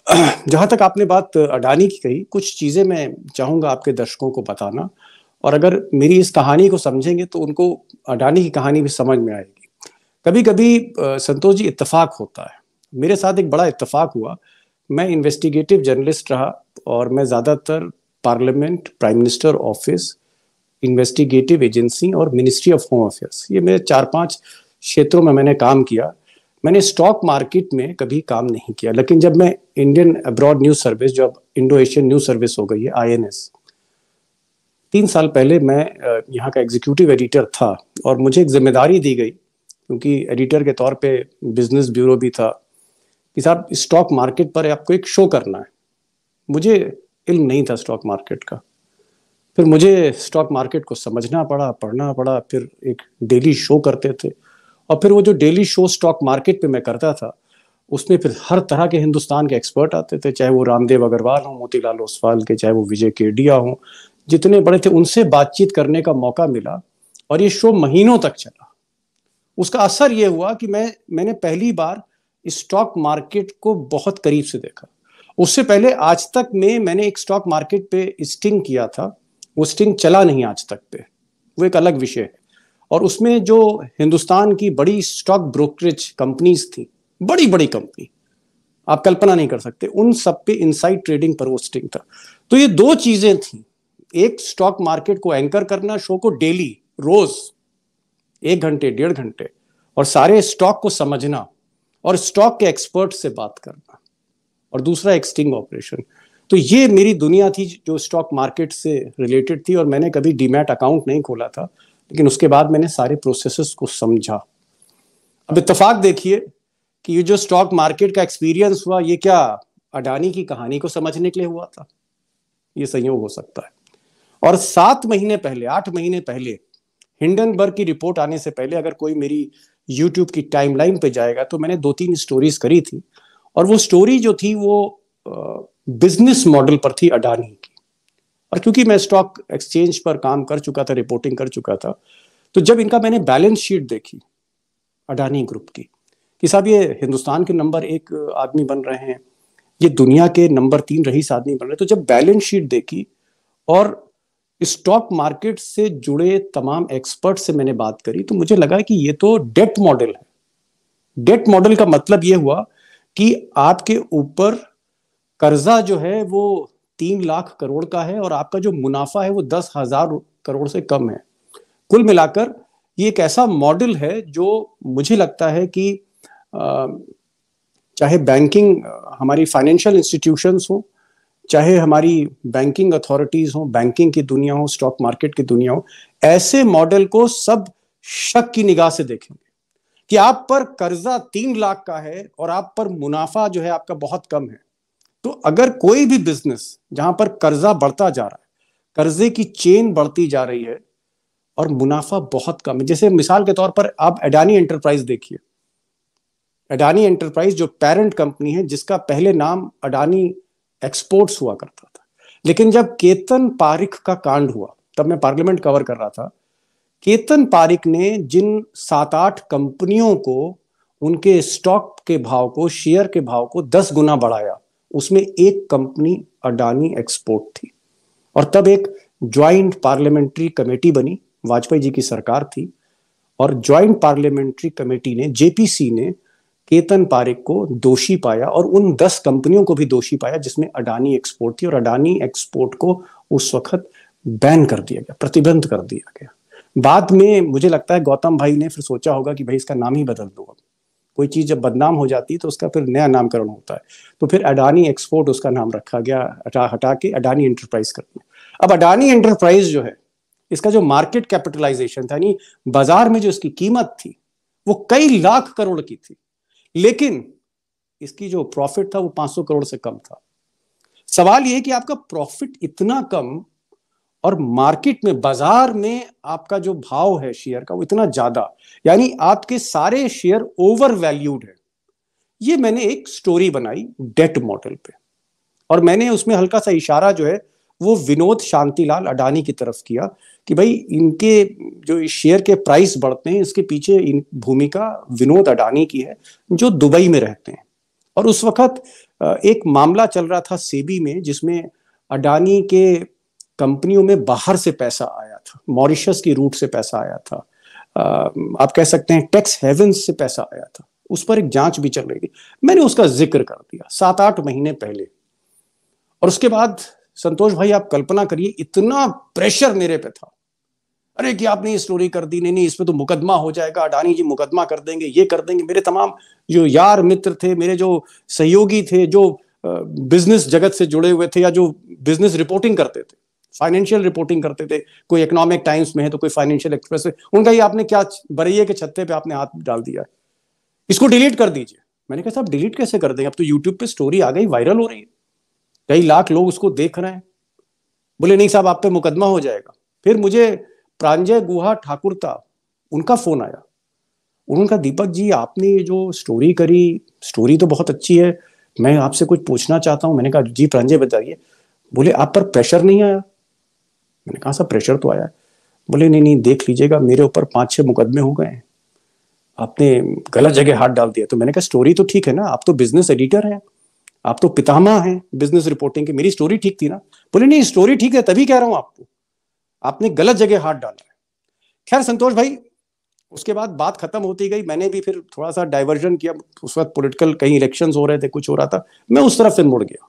जहां तक आपने बात अडानी की कही, कुछ चीजें मैं चाहूंगा आपके दर्शकों को बताना। और अगर मेरी इस कहानी को समझेंगे तो उनको अडानी की कहानी भी समझ में आएगी। कभी कभी संतोष जी इत्तेफाक होता है। मेरे साथ एक बड़ा इत्तेफाक हुआ। मैं इन्वेस्टिगेटिव जर्नलिस्ट रहा और मैं ज्यादातर parliament, prime minister office, investigative agency और मिनिस्ट्री ऑफ होम अफेयर्स, ये मेरे 4-5 क्षेत्रों में मैंने काम किया। मैंने स्टॉक मार्केट में कभी काम नहीं किया, लेकिन जब मैं इंडियन अब्रॉड न्यूज सर्विस, जो अब इंडो एशियन न्यूज सर्विस हो गई है, INS, 3 साल पहले मैं यहाँ का एग्जीक्यूटिव एडिटर था। और मुझे एक जिम्मेदारी दी गई, क्योंकि एडिटर के तौर पे बिजनेस ब्यूरो भी था, कि साहब स्टॉक मार्केट पर आपको एक शो करना है। मुझे इल्म नहीं था स्टॉक मार्केट का। फिर मुझे स्टॉक मार्केट को समझना पड़ा, पढ़ना पड़ा। फिर एक डेली शो करते थे, और फिर वो जो डेली शो स्टॉक मार्केट पे मैं करता था, उसमें फिर हर तरह के हिंदुस्तान के एक्सपर्ट आते थे, चाहे वो रामदेव अग्रवाल हो, मोतीलाल ओसवाल के, चाहे वो विजय केडिया हो, जितने बड़े थे उनसे बातचीत करने का मौका मिला। और ये शो महीनों तक चला। उसका असर ये हुआ कि मैंने पहली बार स्टॉक मार्केट को बहुत करीब से देखा। उससे पहले आज तक में मैंने एक स्टॉक मार्केट पे स्टिंग किया था, वो स्टिंग चला नहीं आज तक पे, वो एक अलग विषय है। और उसमें जो हिंदुस्तान की बड़ी स्टॉक ब्रोकरेज कंपनीज थी, बड़ी बड़ी कंपनी, आप कल्पना नहीं कर सकते, उन सब पे इनसाइड ट्रेडिंग पर वो स्टिंग था। तो ये दो चीजें थी, एक स्टॉक मार्केट को एंकर करना, शो को डेली, रोज 1 घंटे 1.5 घंटे, और सारे स्टॉक को समझना और स्टॉक के एक्सपर्ट से बात करना, और दूसरा एक स्टिंग ऑपरेशन। तो ये मेरी दुनिया थी जो स्टॉक मार्केट से रिलेटेड थी। और मैंने कभी डीमैट अकाउंट नहीं खोला था, लेकिन उसके बाद मैंने सारे प्रोसेसेस को समझा। अब इत्तेफाक देखिए कि ये जो स्टॉक मार्केट का एक्सपीरियंस हुआ, ये क्या अडानी की कहानी को समझने के लिए हुआ था? ये संयोग हो सकता है। और 7 महीने पहले, 8 महीने पहले, हिंडनबर्ग की रिपोर्ट आने से पहले, अगर कोई मेरी यूट्यूब की टाइमलाइन पे जाएगा तो मैंने 2-3 स्टोरीज करी थी। और वो स्टोरी जो थी वो बिजनेस मॉडल पर थी अडानी की। और क्योंकि मैं स्टॉक एक्सचेंज पर काम कर चुका था, रिपोर्टिंग कर चुका था, तो जब इनका मैंने बैलेंस शीट देखी अडानी ग्रुप की, कि साहब ये हिंदुस्तान के नंबर 1 आदमी बन रहे हैं, ये दुनिया के नंबर 3 रईस आदमी बन रहे हैं, तो जब बैलेंस शीट देखी और स्टॉक मार्केट से जुड़े तमाम एक्सपर्ट से मैंने बात करी, तो मुझे लगा कि ये तो डेट मॉडल है। डेट मॉडल का मतलब ये हुआ कि आपके ऊपर कर्जा जो है वो 3 लाख करोड़ का है, और आपका जो मुनाफा है वो 10,000 करोड़ से कम है। कुल मिलाकर ये एक ऐसा मॉडल है जो मुझे लगता है कि चाहे बैंकिंग, हमारी फाइनेंशियल इंस्टीट्यूशंस हो, चाहे हमारी बैंकिंग अथॉरिटीज हो, बैंकिंग की दुनिया हो, स्टॉक मार्केट की दुनिया हो, ऐसे मॉडल को सब शक की निगाह से देखेंगे कि आप पर कर्जा 3 लाख का है और आप पर मुनाफा जो है आपका बहुत कम है। तो अगर कोई भी बिजनेस जहां पर कर्जा बढ़ता जा रहा है, कर्जे की चेन बढ़ती जा रही है और मुनाफा बहुत कम है, जैसे मिसाल के तौर पर आप अडानी एंटरप्राइज देखिए। अडानी एंटरप्राइज जो पेरेंट कंपनी है, जिसका पहले नाम अडानी एक्सपोर्ट्स हुआ करता था, लेकिन जब केतन पारिख का कांड हुआ, तब मैं पार्लियामेंट कवर कर रहा था। केतन पारिख ने जिन 7-8 कंपनियों को, उनके स्टॉक के भाव को, शेयर के भाव को 10 गुना बढ़ाया, उसमें एक कंपनी अडानी एक्सपोर्ट थी। और तब एक ज्वाइंट पार्लियामेंट्री कमेटी बनी, वाजपेयी जी की सरकार थी, और ज्वाइंट पार्लियामेंट्री कमेटी ने, JPC ने, केतन पारिख को दोषी पाया और उन 10 कंपनियों को भी दोषी पाया जिसमें अडानी एक्सपोर्ट थी। और अडानी एक्सपोर्ट को उस वक्त बैन कर दिया गया, प्रतिबंध कर दिया गया। बाद में मुझे लगता है गौतम भाई ने फिर सोचा होगा कि भाई इसका नाम ही बदल दो। अब कोई चीज जब बदनाम हो जाती है तो उसका फिर नया नामकरण होता है। तो फिर अडानी एक्सपोर्ट उसका नाम रखा गया, हटा के अडानी एंटरप्राइज कर दिया। अब अडानी एंटरप्राइज जो है, इसका जो मार्केट कैपिटलाइजेशन था, यानी बाजार में जो इसकी कीमत थी, वो कई लाख करोड़ की थी, लेकिन इसकी जो प्रॉफिट था वो 500 करोड़ से कम था। सवाल ये कि आपका प्रॉफिट इतना कम और मार्केट में, बाजार में आपका जो भाव है शेयर का वो इतना ज्यादा, यानी आपके सारे शेयर ओवर वैल्यूड है। ये मैंने एक स्टोरी बनाई डेट मॉडल पे, और मैंने उसमें हल्का सा इशारा जो है वो विनोद शांतिलाल अडानी की तरफ किया कि भाई इनके जो शेयर के प्राइस बढ़ते हैं, इसके पीछे इन भूमिका विनोद अडानी की है, जो दुबई में रहते हैं। और उस वक्त एक मामला चल रहा था सेबी में, जिसमें अडानी के कंपनियों में बाहर से पैसा आया था, मॉरिशस की रूट से पैसा आया था, आप कह सकते हैं टैक्स हेवंस से पैसा आया था। उस पर एक जांच भी चल रही थी। मैंने उसका जिक्र कर दिया 7-8 महीने पहले, और उसके बाद संतोष भाई आप कल्पना करिए इतना प्रेशर मेरे पे था, अरे कि आपने ये स्टोरी कर दी, नहीं नहीं इस पे तो मुकदमा हो जाएगा, अडानी जी मुकदमा कर देंगे, ये कर देंगे। मेरे तमाम जो यार मित्र थे, मेरे जो सहयोगी थे, जो बिजनेस जगत से जुड़े हुए थे या जो बिजनेस रिपोर्टिंग करते थे, फाइनेंशियल रिपोर्टिंग करते थे, कोई इकोनॉमिक टाइम्स में है तो कोई फाइनेंशियल एक्सप्रेस में, उनका ये आपने क्या बरैये के छत्ते पे आपने हाथ डाल दिया है, इसको डिलीट कर दीजिए। मैंने कहा साहब डिलीट कैसे कर देंगे, अब तो यूट्यूब पे स्टोरी आ गई, वायरल हो रही है, कई लाख लोग उसको देख रहे हैं। बोले नहीं साहब आप पे मुकदमा हो जाएगा। फिर मुझे प्रांजय गुहा ठाकुर था, उनका फोन आया। उन्होंने कहा दीपक जी आपने ये जो स्टोरी करी, स्टोरी तो बहुत अच्छी है, मैं आपसे कुछ पूछना चाहता हूं। मैंने कहा जी प्रांजय बताइए। बोले आप पर प्रेशर नहीं आया? मैंने कहा सर प्रेशर तो आया। बोले नहीं नहीं देख लीजिएगा मेरे ऊपर 5-6 मुकदमे हो गए हैं, आपने गलत जगह हाथ डाल दिया। तो मैंने कहा स्टोरी तो ठीक है ना, आप तो बिजनेस एडिटर हैं, आप तो पितामह हैं बिजनेस रिपोर्टिंग के, मेरी स्टोरी ठीक थी ना? बोले नहीं स्टोरी ठीक है, तभी कह रहा हूं आपको, आपने गलत जगह हाथ डाला है। खैर संतोष भाई उसके बाद बात खत्म होती गई, मैंने भी फिर थोड़ा सा डाइवर्जन किया। उस वक्त पॉलिटिकल कहीं इलेक्शंस हो रहे थे, कुछ हो रहा था, मैं उस तरफ से मुड़ गया।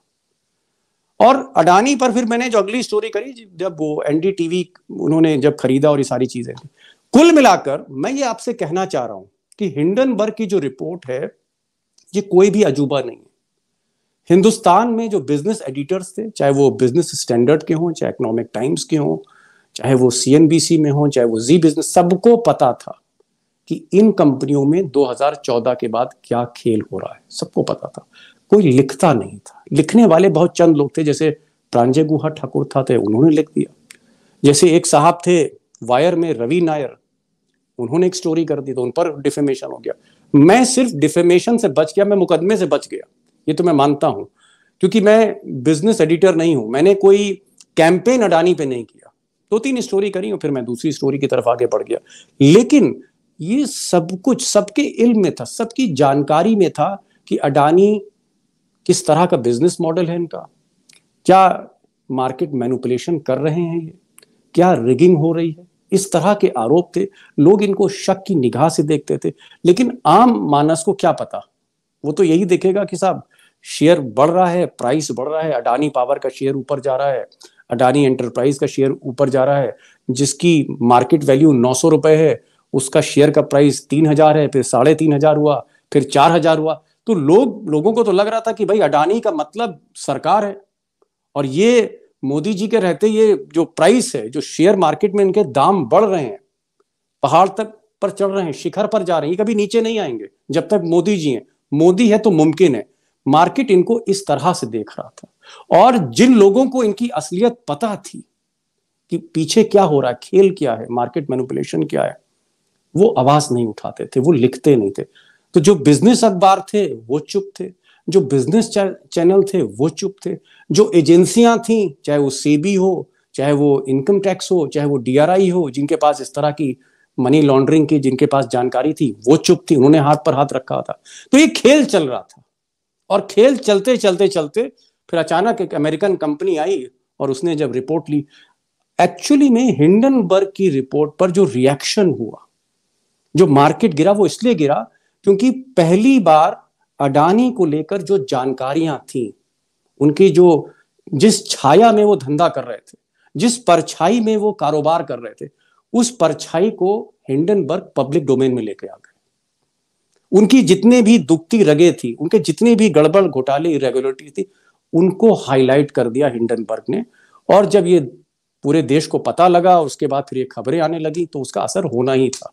और अडानी पर फिर मैंने जो अगली स्टोरी करी, जब वो एनडीटीवी उन्होंने जब खरीदा और ये सारी चीजें थी, कुल मिलाकर मैं ये आपसे कहना चाह रहा हूं कि हिंडनबर्ग की जो रिपोर्ट है ये कोई भी अजूबा नहीं है। हिंदुस्तान में जो बिजनेस एडिटर्स थे, चाहे वो बिजनेस स्टैंडर्ड के हों, चाहे इकोनॉमिक टाइम्स के हों, चाहे वो सीएनबीसी में हों, चाहे वो जी बिजनेस, सबको पता था कि इन कंपनियों में 2014 के बाद क्या खेल हो रहा है, सबको पता था। कोई लिखता नहीं था, लिखने वाले बहुत चंद लोग थे, जैसे प्रांजय गुहा ठाकुर था, उन्होंने लिख दिया। जैसे एक साहब थे वायर में, रवि नायर, उन्होंने एक स्टोरी कर दी तो उन पर डिफेमेशन हो गया। मैं सिर्फ डिफेमेशन से बच गया, मैं मुकदमे से बच गया, ये तो मैं मानता हूं, क्योंकि मैं बिजनेस एडिटर नहीं हूं। मैंने कोई कैंपेन अडानी पे नहीं किया, 2-3 स्टोरी करी और फिर मैं दूसरी स्टोरी की तरफ आगे बढ़ गया। लेकिन ये सब कुछ सबके इल्म में था, सबकी जानकारी में था कि अडानी किस तरह का बिजनेस मॉडल है इनका, क्या मार्केट मैनिपुलेशन कर रहे हैं ये, क्या रिगिंग हो रही है, इस तरह के आरोप थे। लोग इनको शक की निगाह से देखते थे। लेकिन आम मानस को क्या पता, वो तो यही देखेगा कि साहब शेयर बढ़ रहा है, प्राइस बढ़ रहा है, अडानी पावर का शेयर ऊपर जा रहा है, अडानी एंटरप्राइज का शेयर ऊपर जा रहा है, जिसकी मार्केट वैल्यू 900 रुपए है, उसका शेयर का प्राइस 3000 है, फिर 3500 हुआ, फिर 4000 हुआ। तो लोगों को तो लग रहा था कि भाई अडानी का मतलब सरकार है, और ये मोदी जी के रहते ये जो प्राइस है, जो शेयर मार्केट में इनके दाम बढ़ रहे हैं, पहाड़ तक पर चढ़ रहे हैं, शिखर पर जा रहे हैं, कभी नीचे नहीं आएंगे जब तक मोदी जी हैं। मोदी है तो मुमकिन है। मार्केट इनको इस तरह से देख रहा था, और जिन लोगों को इनकी असलियत पता थी कि पीछे क्या हो रहा है, खेल क्या है, मार्केट मैनिपुलेशन क्या है, वो आवाज नहीं उठाते थे, वो लिखते नहीं थे। तो जो बिजनेस अखबार थे वो चुप थे, जो बिजनेस चैनल थे वो चुप थे, जो एजेंसियां थी, चाहे वो सेबी हो, चाहे वो इनकम टैक्स हो, चाहे वो डीआरआई हो, जिनके पास इस तरह की मनी लॉन्ड्रिंग की जिनके पास जानकारी थी, वो चुप थी, उन्होंने हाथ पर हाथ रखा था। तो ये खेल चल रहा था, और खेल चलते चलते चलते फिर अचानक एक अमेरिकन कंपनी आई और उसने जब रिपोर्ट ली, एक्चुअली में हिंडनबर्ग की रिपोर्ट पर जो रिएक्शन हुआ, जो मार्केट गिरा, वो इसलिए गिरा क्योंकि पहली बार अडानी को लेकर जो जानकारियां थी, उनकी जो जिस छाया में वो धंधा कर रहे थे, जिस परछाई में वो कारोबार कर रहे थे, उस परछाई को हिंडनबर्ग पब्लिक डोमेन में लेके आ गए। उनकी जितने भी दुखती रगे थी, उनके जितने भी गड़बड़ घोटाले इरेगुलरिटी थी, उनको हाईलाइट कर दिया हिंडनबर्ग ने। और जब ये पूरे देश को पता लगा, उसके बाद फिर ये खबरें आने लगी, तो उसका असर होना ही था।